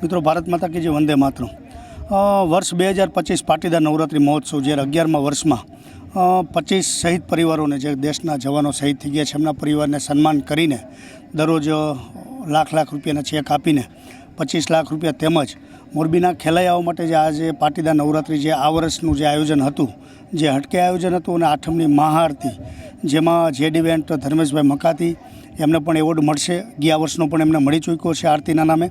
मित्रों, भारत माता की जय, वंदे मातरम। वर्ष 2025 पाटीदार नवरात्रि महोत्सव જ્યારે 11મા વર્ષમાં 25 શહીદ પરિવારોને જે દેશના જવાનો શહીદ થઈ ગયા છે એમના પરિવારને સન્માન કરીને દરરોજ લાખ રૂપિયાના ચેક આપીને 25 લાખ રૂપિયા તેમજ મોરબીના ખેલૈયાઓ માટે જે આજે પાટીદાર નવરાત્રિ જે આ વર્ષનું જે આયોજન હતું, જે હટકે આયોજન હતું, અને આઠમની મહાઆરતી જેમાં જેડ ઇવેન્ટ ધર્મેશભાઈ મકાતી એમને પણ એવોર્ડ મળશે, ગયા વર્ષનો પણ એમને મળી ચૂક્યો છે આરતીના નામે।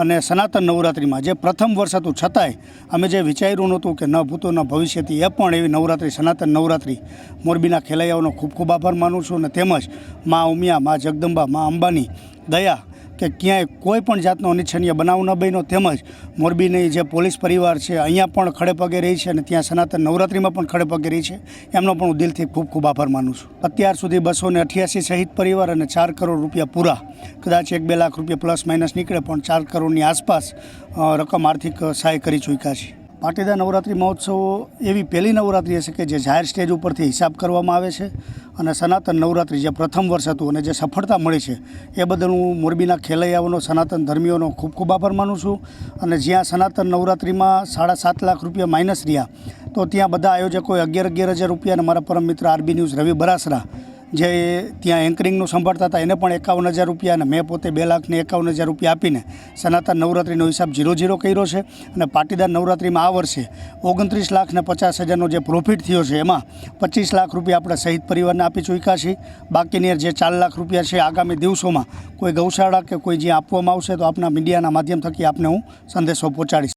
અને સનાતન નવરાત્રિમાં જે પ્રથમ વર્ષ હતું છતાંય અમે જે વિચાર્યું નહોતું કે ન ભૂતો ન ભવિષ્યથી એ પણ એવી નવરાત્રિ, સનાતન નવરાત્રિ મોરબીના ખેલૈયાઓનો ખૂબ ખૂબ આભાર માનું છું। અને તેમજ મા ઉમિયા, મા જગદંબા, મા અંબાની દયા કે ક્યાંય કોઈ પણ જાતનો અનિચ્છનીય બનાવ ન બન્યો, તેમજ મોરબીની જે પોલીસ પરિવાર છે અહીંયા પણ ખડે પગે રહી છે અને ત્યાં સનાતન નવરાત્રિમાં પણ ખડે પગે રહી છે, એમનો પણ હું દિલથી ખૂબ ખૂબ આભાર માનું છું। અત્યાર સુધી 288 શહીદ પરિવાર અને 4 કરોડ રૂપિયા પૂરા, કદાચ 1-2 લાખ રૂપિયા પ્લસ માઇનસ નીકળે પણ 4 કરોડની આસપાસ રકમ આર્થિક સહાય કરી ચૂક્યા છે। પાટીદાર નવરાત્રિ મહોત્સવ એવી પહેલી નવરાત્રિ હશે કે જે જાહેર સ્ટેજ ઉપરથી હિસાબ કરવામાં આવે છે, અને સનાતન નવરાત્રિ જે પ્રથમ વર્ષ હતું અને જે સફળતા મળી છે એ બદલ હું મોરબીના ખેલૈયાઓનો, સનાતન ધર્મીઓનો ખૂબ ખૂબ આભાર માનું છું। અને જ્યાં સનાતન નવરાત્રિમાં 7.5 લાખ રૂપિયા માઇનસ રહ્યા તો ત્યાં બધા આયોજકોએ 11,000 રૂપિયા, અને મારા પરમ મિત્ર આરબી ન્યૂઝ રવિ બરાસરા જે ત્યાં એન્કરિંગનું સંભાળતા હતા એને પણ 51,000 રૂપિયા, અને મેં પોતે 2,51,000 રૂપિયા આપીને સનાતન નવરાત્રિનો હિસાબ 0-0 કર્યો છે। અને પાટીદાર નવરાત્રિમાં આ વર્ષે 29,50,000નો જે પ્રોફિટ થયો છે એમાં 25 લાખ રૂપિયા આપણે શહીદ પરિવારને આપી ચૂક્યા છીએ। બાકીની જે 4 લાખ રૂપિયા છે આગામી દિવસોમાં કોઈ ગૌશાળા કે કોઈ જ્યાં આપવામાં આવશે તો આપના મીડિયાના માધ્યમ થકી આપને હું સંદેશો પહોંચાડીશ।